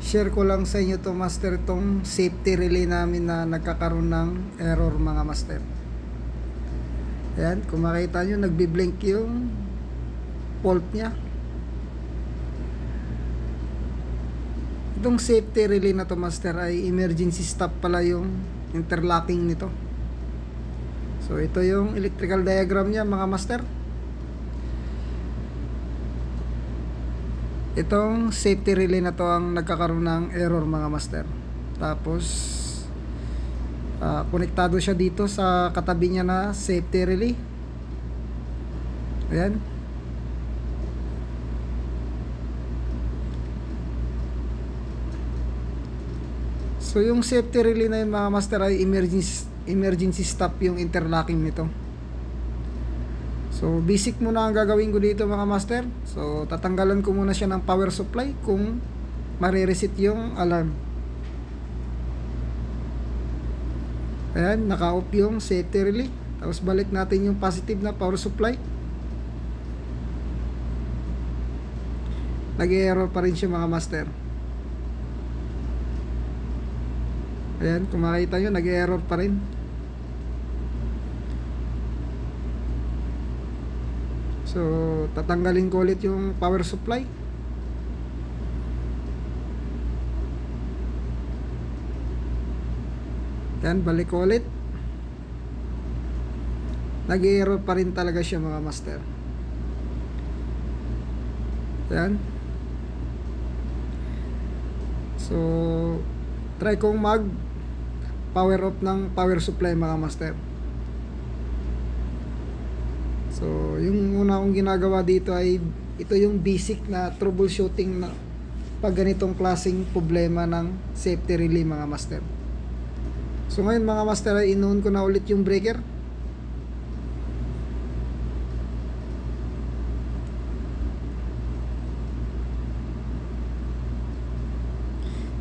Share ko lang sa inyo to master, itong safety relay namin na nagkakaroon ng error mga master. Ayan, kung makita nyo nagbiblink yung fault nya. Itong safety relay na to master ay emergency stop pala yung interlocking nito. So ito yung electrical diagram nya mga master. Itong safety relay na to ang nagkakaroon ng error mga master. Tapos konektado siya dito sa katabi niya na safety relay. Ayan. So yung safety relay na yun mga master ay emergency stop yung interlocking nito. So basic muna ang gagawin ko dito mga master. So tatanggalan ko muna siya ng power supply kung marireset yung alarm. Ayan, naka-off yung safety relay. Tapos balik natin yung positive na power supply. Nag-error pa rin siya mga master. Ayan, kung makita nyo nag-error pa rin. So tatanggalin ko ulit yung power supply. Yan, balik ko ulit. Nag-error pa rin talaga siya mga master. Yan. So try kong mag power off ng power supply mga master. So yung una kong ginagawa dito ay ito yung basic na troubleshooting na pag ganitong klaseng problema ng safety relay mga master. So ngayon mga master ay in-on ko na ulit yung breaker.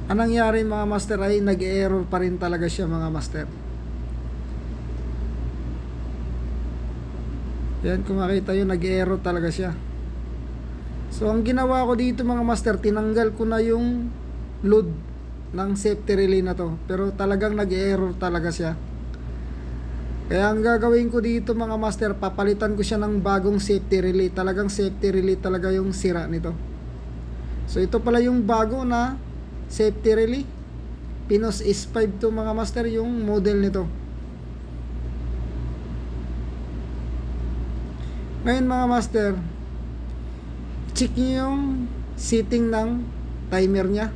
Anong nangyari mga master ay nag-error pa rin talaga siya mga master. Yan, kung makita yun nag-error talaga siya. So ang ginawa ko dito mga master, tinanggal ko na yung load ng safety relay na to, pero talagang nag-error talaga siya. Kaya ang gagawin ko dito mga master, papalitan ko siya ng bagong safety relay. Talagang safety relay talaga yung sira nito. So ito pala yung bago na safety relay. Pinos S5 to mga master yung model nito. Ngayon mga master, check nyo yung setting ng timer nya,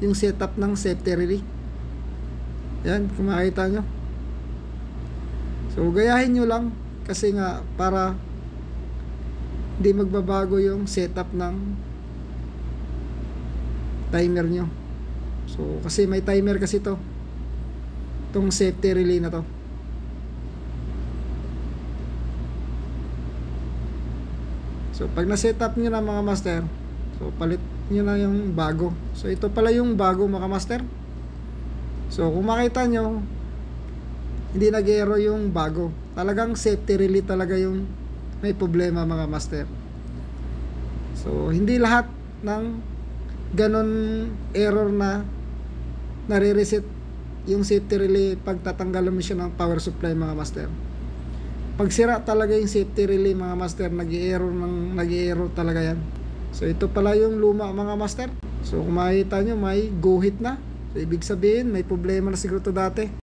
yung setup ng safety relay. Yan, kung makita nyo. So gayahin nyo lang, kasi nga para hindi magbabago yung setup ng timer nyo. So kasi may timer kasi to, itong safety relay na to. So pag na-setup nyo na mga master, so palit nyo na yung bago. So ito pala yung bago mga master. So kung makita nyo, hindi nag-error yung bago. Talagang safety relay talaga yung may problema mga master. So hindi lahat ng ganon error na nare-reset yung safety relay pag tatanggalan mo siya ng power supply mga master. Pag sira talaga yung safety relay mga master, nag-i-error talaga yan. So ito pala yung luma mga master. So kung makita nyo may go hit na. So ibig sabihin may problema na siguro to dati.